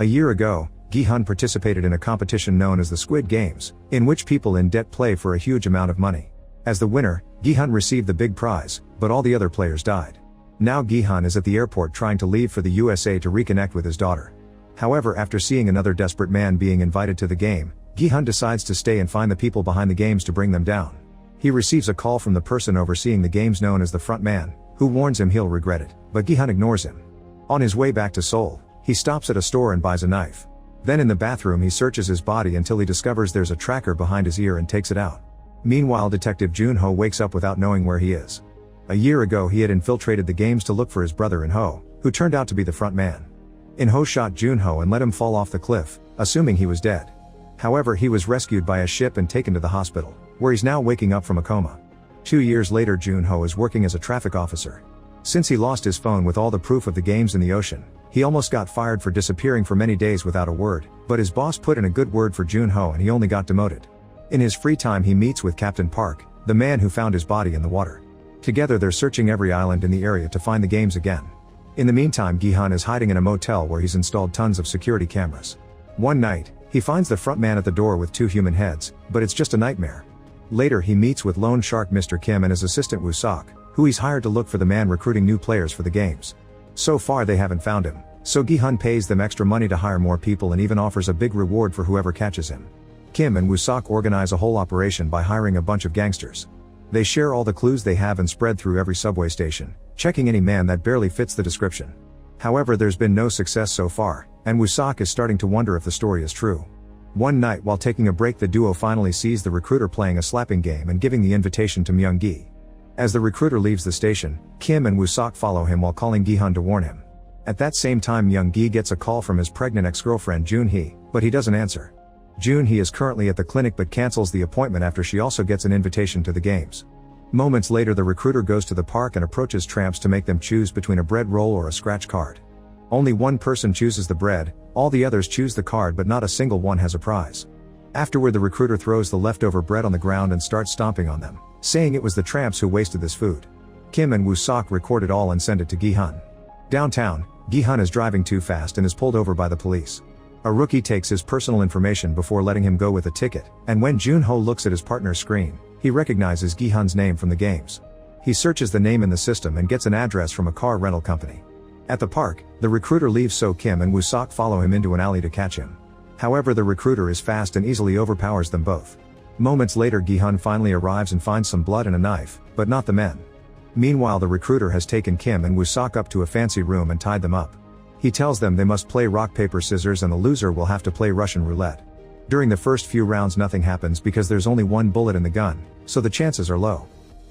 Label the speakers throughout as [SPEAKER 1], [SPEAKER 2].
[SPEAKER 1] A year ago, Gi-hun participated in a competition known as the Squid Games, in which people in debt play for a huge amount of money. As the winner, Gi-hun received the big prize, but all the other players died. Now Gi-hun is at the airport trying to leave for the USA to reconnect with his daughter. However, after seeing another desperate man being invited to the game, Gi-hun decides to stay and find the people behind the games to bring them down. He receives a call from the person overseeing the games known as the front man, who warns him he'll regret it, but Gi-hun ignores him. On his way back to Seoul, he stops at a store and buys a knife. Then in the bathroom he searches his body until he discovers there's a tracker behind his ear and takes it out. Meanwhile, Detective Jun-ho wakes up without knowing where he is. A year ago he had infiltrated the games to look for his brother In-ho, who turned out to be the front man. In-ho shot Jun-ho and let him fall off the cliff, assuming he was dead. However, he was rescued by a ship and taken to the hospital, where he's now waking up from a coma. 2 years later, Jun-ho is working as a traffic officer. Since he lost his phone with all the proof of the games in the ocean, he almost got fired for disappearing for many days without a word, but his boss put in a good word for Jun-ho and he only got demoted. In his free time he meets with Captain Park, the man who found his body in the water. Together they're searching every island in the area to find the games again. In the meantime, Gi-hun is hiding in a motel where he's installed tons of security cameras. One night, he finds the front man at the door with 2 human heads, but it's just a nightmare. Later he meets with loan shark Mr. Kim and his assistant Woo-sok, who he's hired to look for the man recruiting new players for the games. So far they haven't found him, so Gi-hun pays them extra money to hire more people and even offers a big reward for whoever catches him. Kim and Woo-sok organize a whole operation by hiring a bunch of gangsters. They share all the clues they have and spread through every subway station, checking any man that barely fits the description. However, there's been no success so far, and Woo-sok is starting to wonder if the story is true. One night while taking a break, the duo finally sees the recruiter playing a slapping game and giving the invitation to Myung-gi. As the recruiter leaves the station, Kim and Woo-sok follow him while calling Gi-hun to warn him. At that same time, Myung-gi gets a call from his pregnant ex-girlfriend Jun-hee, but he doesn't answer. Jun-hee is currently at the clinic but cancels the appointment after she also gets an invitation to the games. Moments later, the recruiter goes to the park and approaches tramps to make them choose between a bread roll or a scratch card. Only one person chooses the bread, all the others choose the card, but not a single one has a prize. Afterward, the recruiter throws the leftover bread on the ground and starts stomping on them, saying it was the tramps who wasted this food. Kim and Woo-sok record it all and send it to Gi-hun. Downtown, Gi-hun is driving too fast and is pulled over by the police. A rookie takes his personal information before letting him go with a ticket, and when Jun-ho looks at his partner's screen, he recognizes Gi-hun's name from the games. He searches the name in the system and gets an address from a car rental company. At the park, the recruiter leaves, so Kim and Woo-sok follow him into an alley to catch him. However, the recruiter is fast and easily overpowers them both. Moments later, Gi-hun finally arrives and finds some blood and a knife, but not the men. Meanwhile, the recruiter has taken Kim and Woo-sok up to a fancy room and tied them up. He tells them they must play rock paper scissors and the loser will have to play Russian roulette. During the first few rounds nothing happens because there's only one bullet in the gun, so the chances are low.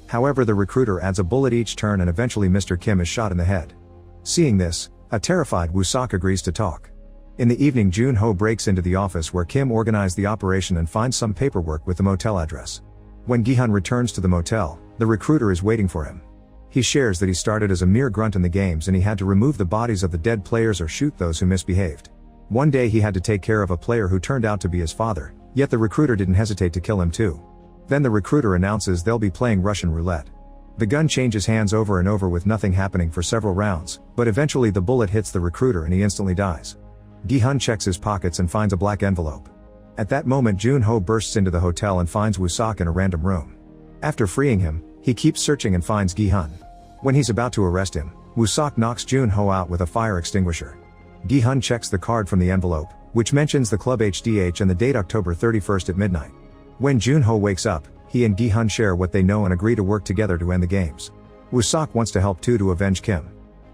[SPEAKER 1] However, the recruiter adds a bullet each turn and eventually Mr. Kim is shot in the head. Seeing this, a terrified Woo-sok agrees to talk. In the evening, Jun-ho breaks into the office where Kim organized the operation and finds some paperwork with the motel address. When Gi-hun returns to the motel, the recruiter is waiting for him. He shares that he started as a mere grunt in the games and he had to remove the bodies of the dead players or shoot those who misbehaved. One day he had to take care of a player who turned out to be his father, yet the recruiter didn't hesitate to kill him too. Then the recruiter announces they'll be playing Russian roulette. The gun changes hands over and over with nothing happening for several rounds, but eventually the bullet hits the recruiter and he instantly dies. Gi-hun checks his pockets and finds a black envelope. At that moment, Jun-ho bursts into the hotel and finds Woo-sok in a random room. After freeing him, he keeps searching and finds Gi-hun. When he's about to arrest him, Woo-sok knocks Jun-ho out with a fire extinguisher. Gi-hun checks the card from the envelope, which mentions the club HDH and the date October 31st at midnight. When Jun-ho wakes up, he and Gi-hun share what they know and agree to work together to end the games. Woo-sok wants to help too to avenge Kim.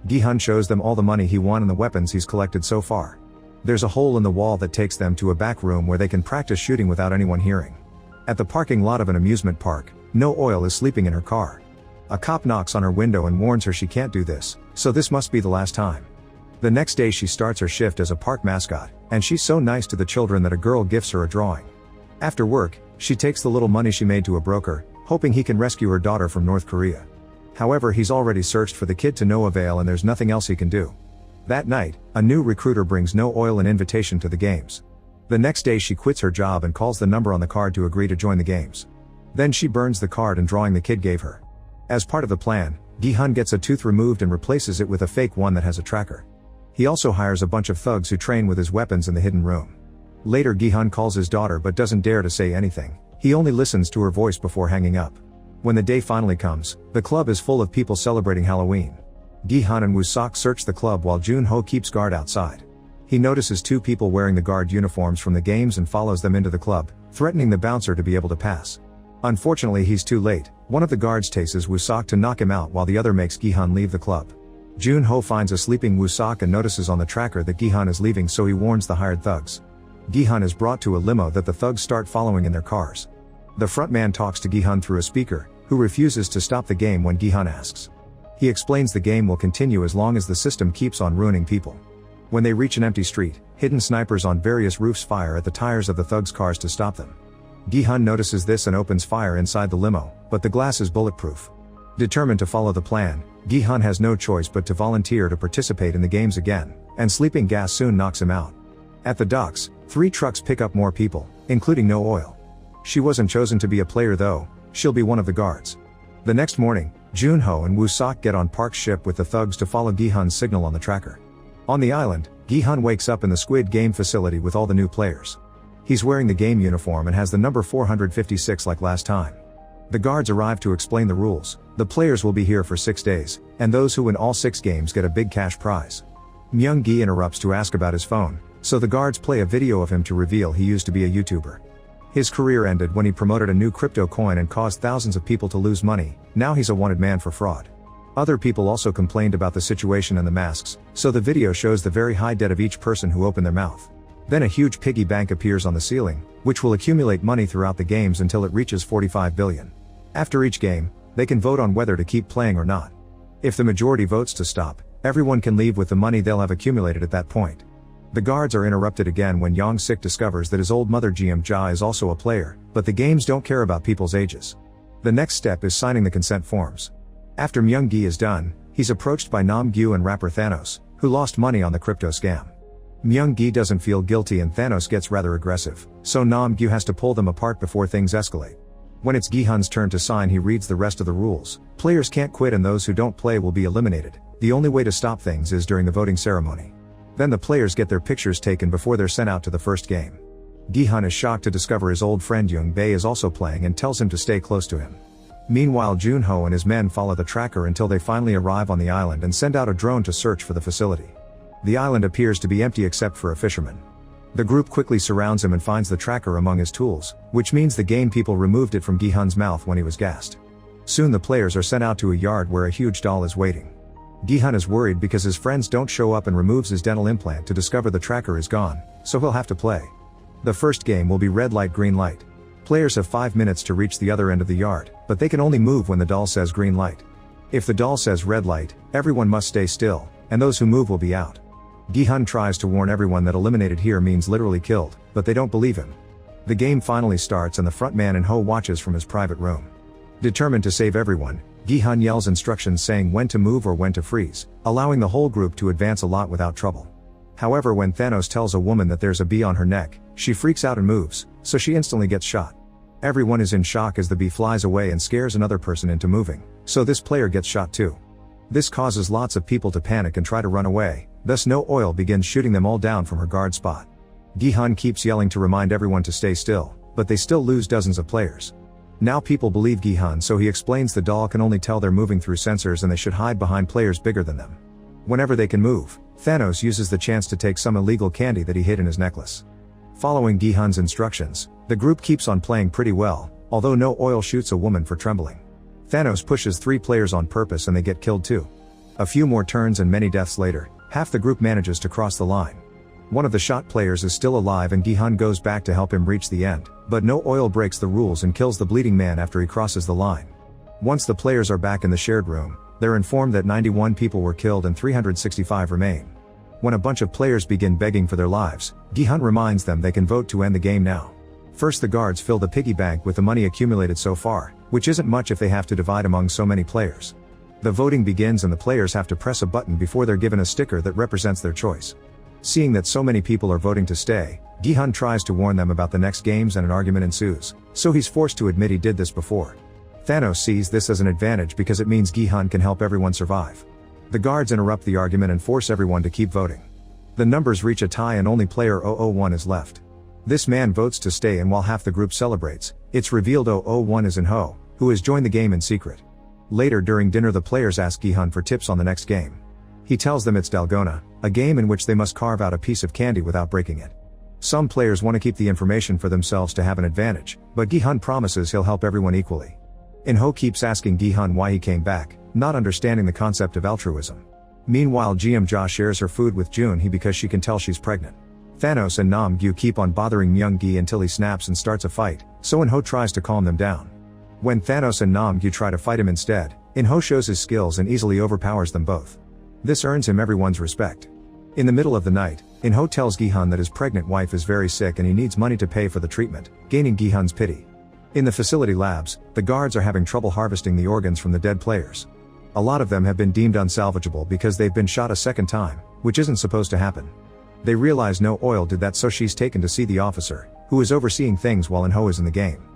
[SPEAKER 1] Gi-hun shows them all the money he won and the weapons he's collected so far. There's a hole in the wall that takes them to a back room where they can practice shooting without anyone hearing. At the parking lot of an amusement park, No Oil is sleeping in her car. A cop knocks on her window and warns her she can't do this, so this must be the last time. The next day she starts her shift as a park mascot, and she's so nice to the children that a girl gifts her a drawing. After work, she takes the little money she made to a broker, hoping he can rescue her daughter from North Korea. However, he's already searched for the kid to no avail and there's nothing else he can do. That night, a new recruiter brings No Oil an invitation to the games. The next day she quits her job and calls the number on the card to agree to join the games. Then she burns the card and drawing the kid gave her. As part of the plan, Gi-hun gets a tooth removed and replaces it with a fake one that has a tracker. He also hires a bunch of thugs who train with his weapons in the hidden room. Later Gi-hun calls his daughter but doesn't dare to say anything, he only listens to her voice before hanging up. When the day finally comes, the club is full of people celebrating Halloween. Gi-hun and Woo-sok search the club while Jun-ho keeps guard outside. He notices two people wearing the guard uniforms from the games and follows them into the club, threatening the bouncer to be able to pass. Unfortunately he's too late, one of the guards chases Woo-sok to knock him out while the other makes Gi-hun leave the club. Jun-ho finds a sleeping Woo-sok and notices on the tracker that Gi-hun is leaving, so he warns the hired thugs. Gi-hun is brought to a limo that the thugs start following in their cars. The frontman talks to Gi-hun through a speaker, who refuses to stop the game when Gi-hun asks. He explains the game will continue as long as the system keeps on ruining people. When they reach an empty street, hidden snipers on various roofs fire at the tires of the thugs' cars to stop them. Gi-hun notices this and opens fire inside the limo, but the glass is bulletproof. Determined to follow the plan, Gi-hun has no choice but to volunteer to participate in the games again, and sleeping gas soon knocks him out. At the docks, 3 trucks pick up more people, including No Oil. She wasn't chosen to be a player though, she'll be one of the guards. The next morning, Jun-ho and Woo-sok get on Park's ship with the thugs to follow Gi-hun's signal on the tracker. On the island, Gi-hun wakes up in the Squid game facility with all the new players. He's wearing the game uniform and has the number 456 like last time. The guards arrive to explain the rules. The players will be here for 6 days, and those who win all 6 games get a big cash prize. Myung-gi interrupts to ask about his phone, so the guards play a video of him to reveal he used to be a YouTuber. His career ended when he promoted a new crypto coin and caused thousands of people to lose money. Now he's a wanted man for fraud. Other people also complained about the situation and the masks, so the video shows the very high debt of each person who opened their mouth. Then a huge piggy bank appears on the ceiling, which will accumulate money throughout the games until it reaches 45 billion. After each game, they can vote on whether to keep playing or not. If the majority votes to stop, everyone can leave with the money they'll have accumulated at that point. The guards are interrupted again when Young-sik discovers that his old mother Jeom-ja is also a player, but the games don't care about people's ages. The next step is signing the consent forms. After Myung-gi is done, he's approached by Nam-gyu and rapper Thanos, who lost money on the crypto scam. Myung-gi doesn't feel guilty and Thanos gets rather aggressive, so Nam-gyu has to pull them apart before things escalate. When it's Gi-hun's turn to sign, he reads the rest of the rules. Players can't quit and those who don't play will be eliminated. The only way to stop things is during the voting ceremony. Then the players get their pictures taken before they're sent out to the first game. Gi-hun is shocked to discover his old friend Young-bae is also playing and tells him to stay close to him. Meanwhile, Jun-ho and his men follow the tracker until they finally arrive on the island and send out a drone to search for the facility. The island appears to be empty except for a fisherman. The group quickly surrounds him and finds the tracker among his tools, which means the game people removed it from Gi-hun's mouth when he was gassed. Soon the players are sent out to a yard where a huge doll is waiting. Gi-hun is worried because his friends don't show up and removes his dental implant to discover the tracker is gone, so he'll have to play. The first game will be red light green light. Players have 5 minutes to reach the other end of the yard, but they can only move when the doll says green light. If the doll says red light, everyone must stay still, and those who move will be out. Gi-hun tries to warn everyone that eliminated here means literally killed, but they don't believe him. The game finally starts and the frontman and Ho watches from his private room. Determined to save everyone, Gi-hun yells instructions saying when to move or when to freeze, allowing the whole group to advance a lot without trouble. However, when Thanos tells a woman that there's a bee on her neck, she freaks out and moves, so she instantly gets shot. Everyone is in shock as the bee flies away and scares another person into moving, so this player gets shot too. This causes lots of people to panic and try to run away, thus No Oil begins shooting them all down from her guard spot. Gi-hun keeps yelling to remind everyone to stay still, but they still lose dozens of players. Now people believe Gi-hun, so he explains the doll can only tell they're moving through sensors and they should hide behind players bigger than them. Whenever they can move, Thanos uses the chance to take some illegal candy that he hid in his necklace. Following Gi-hun's instructions, the group keeps on playing pretty well, although No Oil shoots a woman for trembling. Thanos pushes 3 players on purpose and they get killed too. A few more turns and many deaths later, half the group manages to cross the line. One of the shot players is still alive and Gi-hun goes back to help him reach the end, but No Oil breaks the rules and kills the bleeding man after he crosses the line. Once the players are back in the shared room, they're informed that 91 people were killed and 365 remain. When a bunch of players begin begging for their lives, Gi-hun reminds them they can vote to end the game now. First, the guards fill the piggy bank with the money accumulated so far, which isn't much if they have to divide among so many players. The voting begins and the players have to press a button before they're given a sticker that represents their choice. Seeing that so many people are voting to stay, Gi-hun tries to warn them about the next games and an argument ensues, so he's forced to admit he did this before. Thanos sees this as an advantage because it means Gi-hun can help everyone survive. The guards interrupt the argument and force everyone to keep voting. The numbers reach a tie and only player 001 is left. This man votes to stay, and while half the group celebrates, it's revealed 001 is In-ho, who has joined the game in secret. Later during dinner, the players ask Gi-hun for tips on the next game. He tells them it's Dalgona, a game in which they must carve out a piece of candy without breaking it. Some players want to keep the information for themselves to have an advantage, but Gi-hun promises he'll help everyone equally. In-ho keeps asking Gi-hun why he came back, not understanding the concept of altruism. Meanwhile, Jeom-ja shares her food with Jun-hee because she can tell she's pregnant. Thanos and Nam-gyu keep on bothering Myung-gi until he snaps and starts a fight, so In-ho tries to calm them down. When Thanos and Nam-gyu try to fight him instead, In-ho shows his skills and easily overpowers them both. This earns him everyone's respect. In the middle of the night, In-ho tells Gi-hun that his pregnant wife is very sick and he needs money to pay for the treatment, gaining Gi-hun's pity. In the facility labs, the guards are having trouble harvesting the organs from the dead players. A lot of them have been deemed unsalvageable because they've been shot a second time, which isn't supposed to happen. They realize No Oil did that, so she's taken to see the officer, who is overseeing things while In-ho is in the game.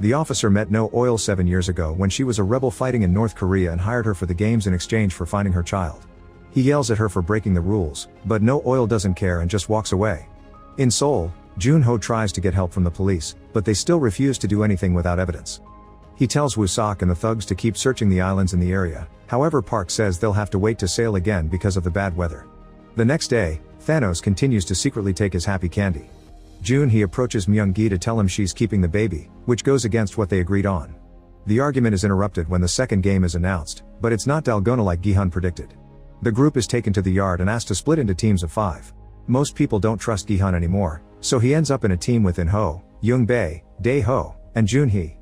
[SPEAKER 1] The officer met No Oil 7 years ago when she was a rebel fighting in North Korea and hired her for the games in exchange for finding her child. He yells at her for breaking the rules, but No Oil doesn't care and just walks away. In Seoul, Jun-ho tries to get help from the police, but they still refuse to do anything without evidence. He tells Woo-sok and the thugs to keep searching the islands in the area, however Park says they'll have to wait to sail again because of the bad weather. The next day, Thanos continues to secretly take his happy candy. Jun-hee approaches Myung-gi to tell him she's keeping the baby, which goes against what they agreed on. The argument is interrupted when the second game is announced, but it's not Dalgona like Gi-hun predicted. The group is taken to the yard and asked to split into teams of 5. Most people don't trust Gi-hun anymore, so he ends up in a team with In-ho, Young-bae, Dae-ho, and Jun-hee.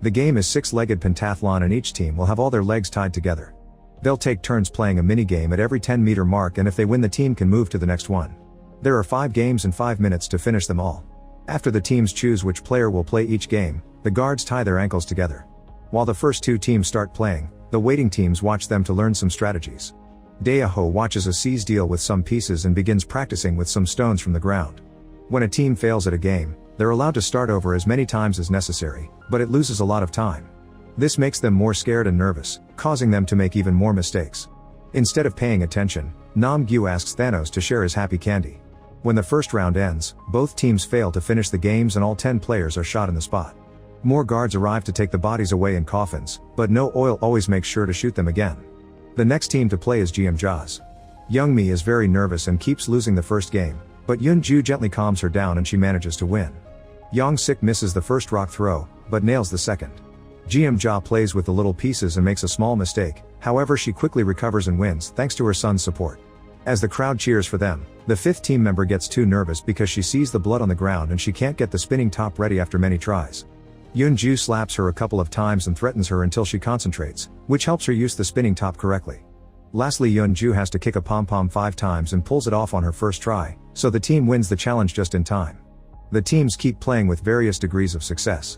[SPEAKER 1] The game is 6-legged pentathlon and each team will have all their legs tied together. They'll take turns playing a mini-game at every 10-meter mark, and if they win, the team can move to the next one. There are 5 games and 5 minutes to finish them all. After the teams choose which player will play each game, the guards tie their ankles together. While the first 2 teams start playing, the waiting teams watch them to learn some strategies. Dae-ho watches a seize deal with some pieces and begins practicing with some stones from the ground. When a team fails at a game, they're allowed to start over as many times as necessary, but it loses a lot of time. This makes them more scared and nervous, causing them to make even more mistakes. Instead of paying attention, Nam-gyu asks Thanos to share his happy candy. When the first round ends, both teams fail to finish the games and all 10 players are shot in the spot. More guards arrive to take the bodies away in coffins, but No Oil always makes sure to shoot them again. The next team to play is Jeom-ja's. Young-mi is very nervous and keeps losing the first game, but Yoon-ju gently calms her down and she manages to win. Young-sik misses the first rock throw, but nails the second. Jeom-ja plays with the little pieces and makes a small mistake, however she quickly recovers and wins thanks to her son's support. As the crowd cheers for them, the 5th team member gets too nervous because she sees the blood on the ground and she can't get the spinning top ready after many tries. Yoon-ju slaps her a couple of times and threatens her until she concentrates, which helps her use the spinning top correctly. Lastly, Yoon-ju has to kick a pom-pom 5 times and pulls it off on her first try, so the team wins the challenge just in time. The teams keep playing with various degrees of success.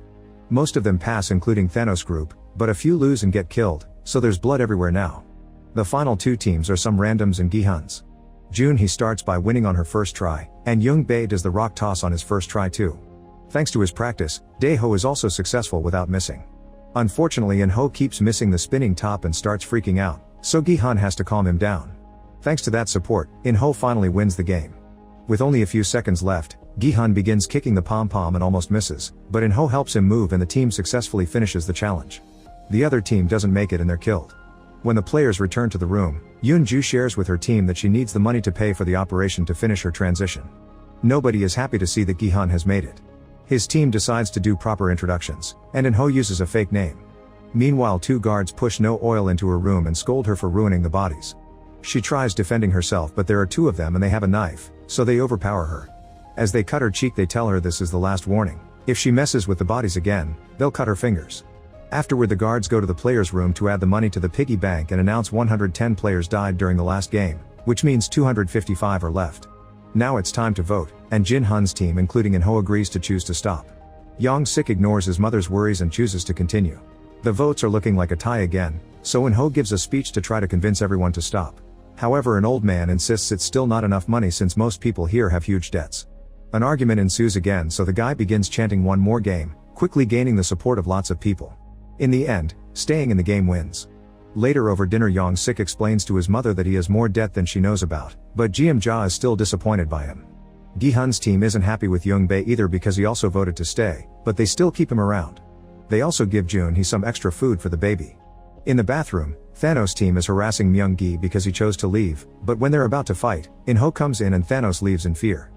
[SPEAKER 1] Most of them pass, including Thanos' group, but a few lose and get killed, so there's blood everywhere now. The final 2 teams are some randoms and Gi-hun's. Jun-hee starts by winning on her first try, and Young-bae does the rock toss on his first try too. Thanks to his practice, Dae-ho is also successful without missing. Unfortunately, In-ho keeps missing the spinning top and starts freaking out, so Gi-hun has to calm him down. Thanks to that support, In-ho finally wins the game. With only a few seconds left, Gi-hun begins kicking the pom-pom and almost misses, but In-ho helps him move and the team successfully finishes the challenge. The other team doesn't make it and they're killed. When the players return to the room, Yoon-ju shares with her team that she needs the money to pay for the operation to finish her transition. Nobody is happy to see that Gi-hun has made it. His team decides to do proper introductions, and In-ho uses a fake name. Meanwhile, 2 guards push No Oil into her room and scold her for ruining the bodies. She tries defending herself, but there are 2 of them and they have a knife, so they overpower her. As they cut her cheek, they tell her this is the last warning. If she messes with the bodies again, they'll cut her fingers. Afterward, the guards go to the players' room to add the money to the piggy bank and announce 110 players died during the last game, which means 255 are left. Now it's time to vote, and Jin-hun's team including In-ho agrees to choose to stop. Young-sik ignores his mother's worries and chooses to continue. The votes are looking like a tie again, so In-ho gives a speech to try to convince everyone to stop. However, an old man insists it's still not enough money since most people here have huge debts. An argument ensues again, so the guy begins chanting one more game, quickly gaining the support of lots of people. In the end, staying in the game wins. Later over dinner, Young-sik explains to his mother that he has more debt than she knows about, but Jeom-ja is still disappointed by him. Gi-hun's team isn't happy with Young-bae either because he also voted to stay, but they still keep him around. They also give Jun-hee some extra food for the baby. In the bathroom, Thanos' team is harassing Myung-gi because he chose to leave, but when they're about to fight, In-ho comes in and Thanos leaves in fear.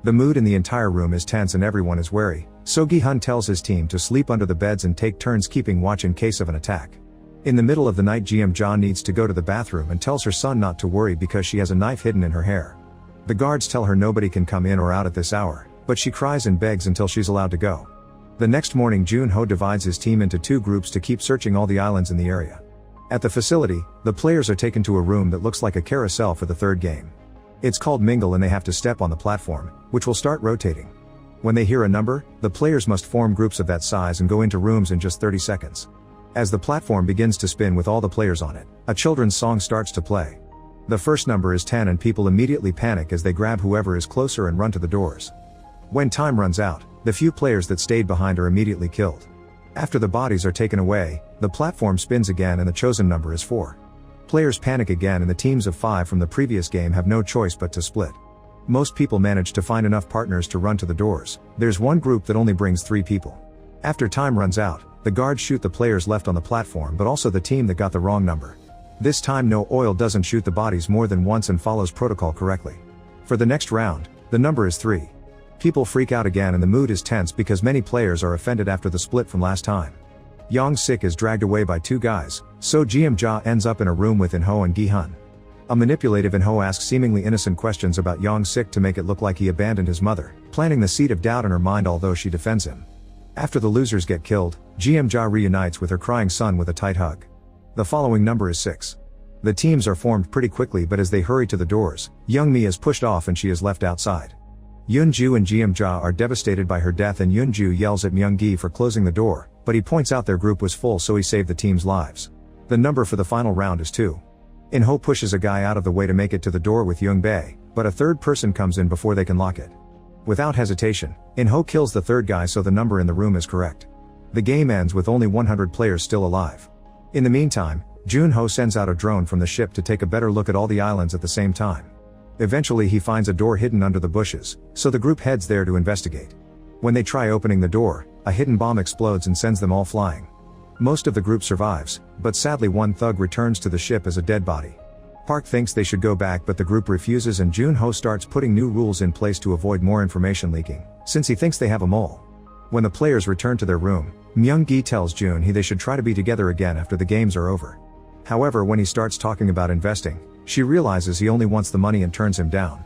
[SPEAKER 1] The mood in the entire room is tense and everyone is wary, so Gi-hun tells his team to sleep under the beds and take turns keeping watch in case of an attack. In the middle of the night, Jeom-ja needs to go to the bathroom and tells her son not to worry because she has a knife hidden in her hair. The guards tell her nobody can come in or out at this hour, but she cries and begs until she's allowed to go. The next morning, Jun-ho divides his team into 2 groups to keep searching all the islands in the area. At the facility, the players are taken to a room that looks like a carousel for the 3rd game. It's called Mingle and they have to step on the platform, which will start rotating. When they hear a number, the players must form groups of that size and go into rooms in just 30 seconds. As the platform begins to spin with all the players on it, a children's song starts to play. The first number is 10 and people immediately panic as they grab whoever is closer and run to the doors. When time runs out, the few players that stayed behind are immediately killed. After the bodies are taken away, the platform spins again and the chosen number is 4. Players panic again and the teams of 5 from the previous game have no choice but to split. Most people manage to find enough partners to run to the doors. There's one group that only brings 3 people. After time runs out, the guards shoot the players left on the platform but also the team that got the wrong number. This time No Oil doesn't shoot the bodies more than once and follows protocol correctly. For the next round, the number is 3. People freak out again and the mood is tense because many players are offended after the split from last time. Young-sik is dragged away by 2 guys, so Jeom-ja ends up in a room with In-ho and Gi-hun. A manipulative In-ho asks seemingly innocent questions about Young-sik to make it look like he abandoned his mother, planting the seed of doubt in her mind although she defends him. After the losers get killed, Jeom-ja reunites with her crying son with a tight hug. The following number is 6. The teams are formed pretty quickly but as they hurry to the doors, Young-mi is pushed off and she is left outside. Yoon-ju and Jeom-ja are devastated by her death and Yoon-ju yells at Myung-gi for closing the door, but he points out their group was full so he saved the team's lives. The number for the final round is 2. In-ho pushes a guy out of the way to make it to the door with Young-bae, but a 3rd person comes in before they can lock it. Without hesitation, In-ho kills the 3rd guy so the number in the room is correct. The game ends with only 100 players still alive. In the meantime, Jun-ho sends out a drone from the ship to take a better look at all the islands at the same time. Eventually he finds a door hidden under the bushes, so the group heads there to investigate. When they try opening the door, a hidden bomb explodes and sends them all flying. Most of the group survives, but sadly one thug returns to the ship as a dead body. Park thinks they should go back but the group refuses and Jun-ho starts putting new rules in place to avoid more information leaking, since he thinks they have a mole. When the players return to their room, Myung-gi tells Jun-hee they should try to be together again after the games are over. However, when he starts talking about investing, she realizes he only wants the money and turns him down.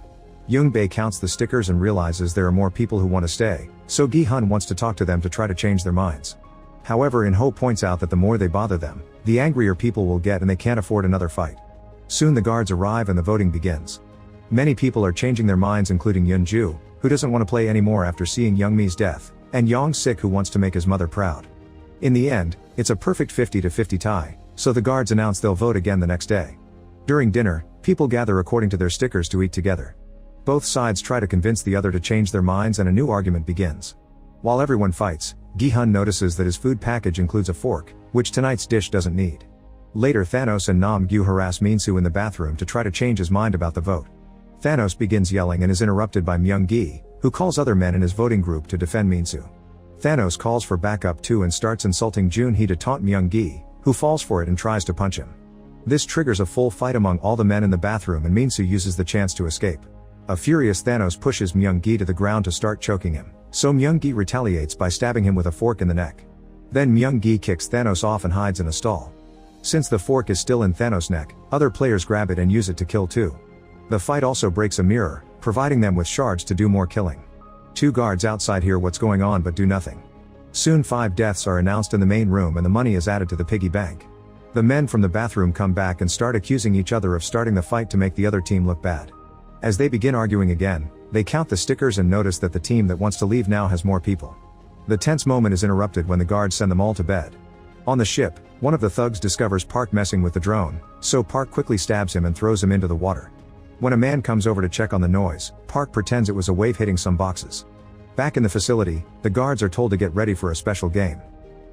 [SPEAKER 1] Young-bae counts the stickers and realizes there are more people who want to stay, so Gi-hun wants to talk to them to try to change their minds. However, In-ho points out that the more they bother them, the angrier people will get and they can't afford another fight. Soon the guards arrive and the voting begins. Many people are changing their minds including Yoon-ju, who doesn't want to play anymore after seeing Young-mi's death, and Young-sik who wants to make his mother proud. In the end, it's a perfect 50-50 tie, so the guards announce they'll vote again the next day. During dinner, people gather according to their stickers to eat together. Both sides try to convince the other to change their minds and a new argument begins. While everyone fights, Gi-hun notices that his food package includes a fork, which tonight's dish doesn't need. Later Thanos and Nam-gyu harass Min-soo in the bathroom to try to change his mind about the vote. Thanos begins yelling and is interrupted by Myung-gi, who calls other men in his voting group to defend Min-soo. Thanos calls for backup too and starts insulting Jun-hee to taunt Myung-gi, who falls for it and tries to punch him. This triggers a full fight among all the men in the bathroom and Min-soo uses the chance to escape. A furious Thanos pushes Myung-gi to the ground to start choking him, so Myung-gi retaliates by stabbing him with a fork in the neck. Then Myung-gi kicks Thanos off and hides in a stall. Since the fork is still in Thanos' neck, other players grab it and use it to kill too. The fight also breaks a mirror, providing them with shards to do more killing. 2 guards outside hear what's going on but do nothing. Soon 5 deaths are announced in the main room and the money is added to the piggy bank. The men from the bathroom come back and start accusing each other of starting the fight to make the other team look bad. As they begin arguing again, they count the stickers and notice that the team that wants to leave now has more people. The tense moment is interrupted when the guards send them all to bed. On the ship, one of the thugs discovers Park messing with the drone, so Park quickly stabs him and throws him into the water. When a man comes over to check on the noise, Park pretends it was a wave hitting some boxes. Back in the facility, the guards are told to get ready for a special game.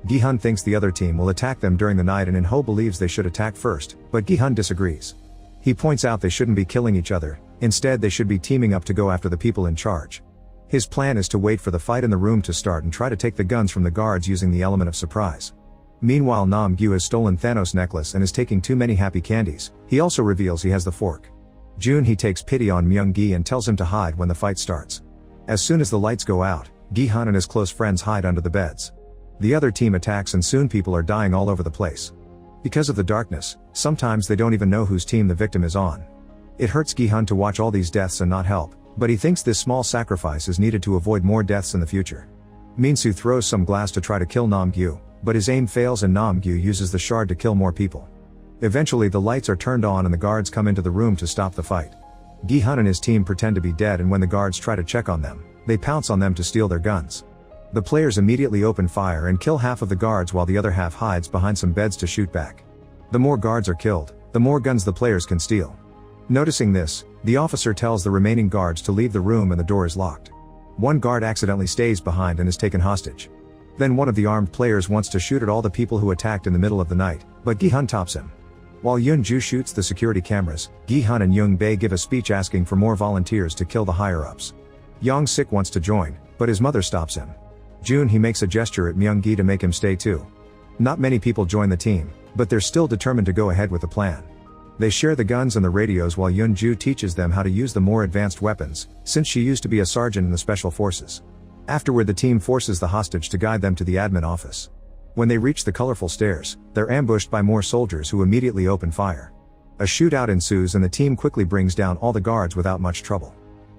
[SPEAKER 1] Gi-hun thinks the other team will attack them during the night and In-ho believes they should attack first, but Gi-hun disagrees. He points out they shouldn't be killing each other, instead they should be teaming up to go after the people in charge. His plan is to wait for the fight in the room to start and try to take the guns from the guards using the element of surprise. Meanwhile, Nam-gyu has stolen Thanos' necklace and is taking too many happy candies. He also reveals he has the fork. He takes pity on Myung-gi and tells him to hide when the fight starts. As soon as the lights go out, Gi-hun and his close friends hide under the beds. The other team attacks and soon people are dying all over the place. Because of the darkness, sometimes they don't even know whose team the victim is on. It hurts Gi-hun to watch all these deaths and not help, but he thinks this small sacrifice is needed to avoid more deaths in the future. Min-soo throws some glass to try to kill Nam-gyu, but his aim fails and Nam-gyu uses the shard to kill more people. Eventually the lights are turned on and the guards come into the room to stop the fight. Gi-hun and his team pretend to be dead and when the guards try to check on them, they pounce on them to steal their guns. The players immediately open fire and kill half of the guards while the other half hides behind some beds to shoot back. The more guards are killed, the more guns the players can steal. Noticing this, the officer tells the remaining guards to leave the room and the door is locked. One guard accidentally stays behind and is taken hostage. Then one of the armed players wants to shoot at all the people who attacked in the middle of the night, but Gi-hun tops him. While Yoon-ju shoots the security cameras, Gi-hun and Young-bae give a speech asking for more volunteers to kill the higher-ups. Young-sik wants to join, but his mother stops him. He makes a gesture at Myung-gi to make him stay too. Not many people join the team, but they're still determined to go ahead with the plan. They share the guns and the radios while Yoon-ju teaches them how to use the more advanced weapons, since she used to be a sergeant in the special forces. Afterward the team forces the hostage to guide them to the admin office. When they reach the colorful stairs, they're ambushed by more soldiers who immediately open fire. A shootout ensues and the team quickly brings down all the guards without much trouble.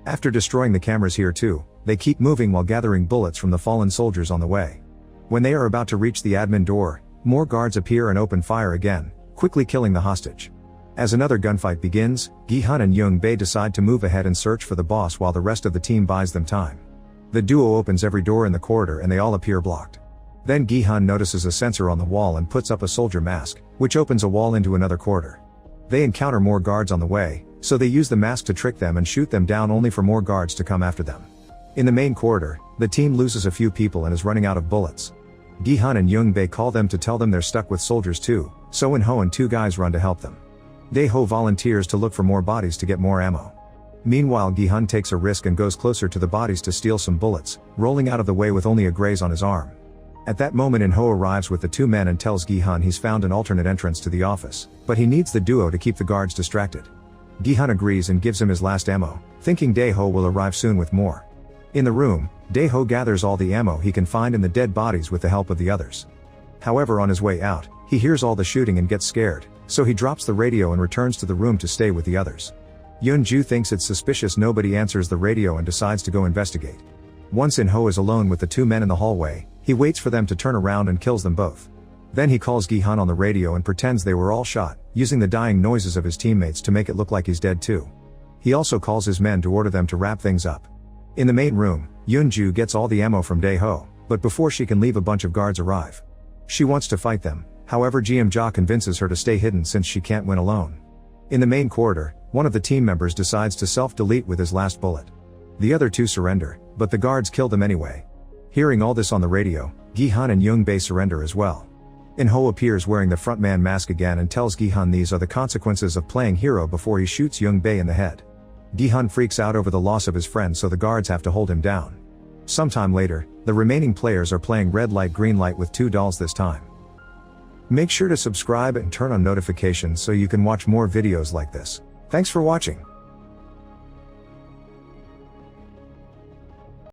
[SPEAKER 1] After destroying the cameras here too, they keep moving while gathering bullets from the fallen soldiers on the way. When they are about to reach the admin door, more guards appear and open fire again, quickly killing the hostage. As another gunfight begins, Gi-hun and Young-bae decide to move ahead and search for the boss while the rest of the team buys them time. The duo opens every door in the corridor and they all appear blocked. Then Gi-hun notices a sensor on the wall and puts up a soldier mask, which opens a wall into another corridor. They encounter more guards on the way, so they use the mask to trick them and shoot them down only for more guards to come after them. In the main corridor, the team loses a few people and is running out of bullets. Gi-hun and Young-bae call them to tell them they're stuck with soldiers too, so In-ho and two guys run to help them. Dae-ho volunteers to look for more bodies to get more ammo. Meanwhile Gi-hun takes a risk and goes closer to the bodies to steal some bullets, rolling out of the way with only a graze on his arm. At that moment In-ho arrives with the two men and tells Gi-hun he's found an alternate entrance to the office, but he needs the duo to keep the guards distracted. Gi-hun agrees and gives him his last ammo, thinking Dae-ho will arrive soon with more. In the room, Dae-ho gathers all the ammo he can find in the dead bodies with the help of the others. However, on his way out, he hears all the shooting and gets scared, so he drops the radio and returns to the room to stay with the others. Yoon-ju thinks it's suspicious nobody answers the radio and decides to go investigate. Once In-ho is alone with the two men in the hallway, he waits for them to turn around and kills them both. Then he calls Gi-hun on the radio and pretends they were all shot, using the dying noises of his teammates to make it look like he's dead too. He also calls his men to order them to wrap things up. In the main room, Yoon-ju gets all the ammo from Dae-ho, but before she can leave a bunch of guards arrive. She wants to fight them, however Jeom-ja convinces her to stay hidden since she can't win alone. In the main corridor, one of the team members decides to self-delete with his last bullet. The other two surrender, but the guards kill them anyway. Hearing all this on the radio, Gi-hun and Young-bae surrender as well. In-ho appears wearing the frontman mask again and tells Gi-hun these are the consequences of playing hero before he shoots Young-bae in the head. Gi-hun freaks out over the loss of his friend so the guards have to hold him down. Sometime later, the remaining players are playing red light green light with two dolls this time. Make sure to subscribe and turn on notifications so you can watch more videos like this. Thanks for watching.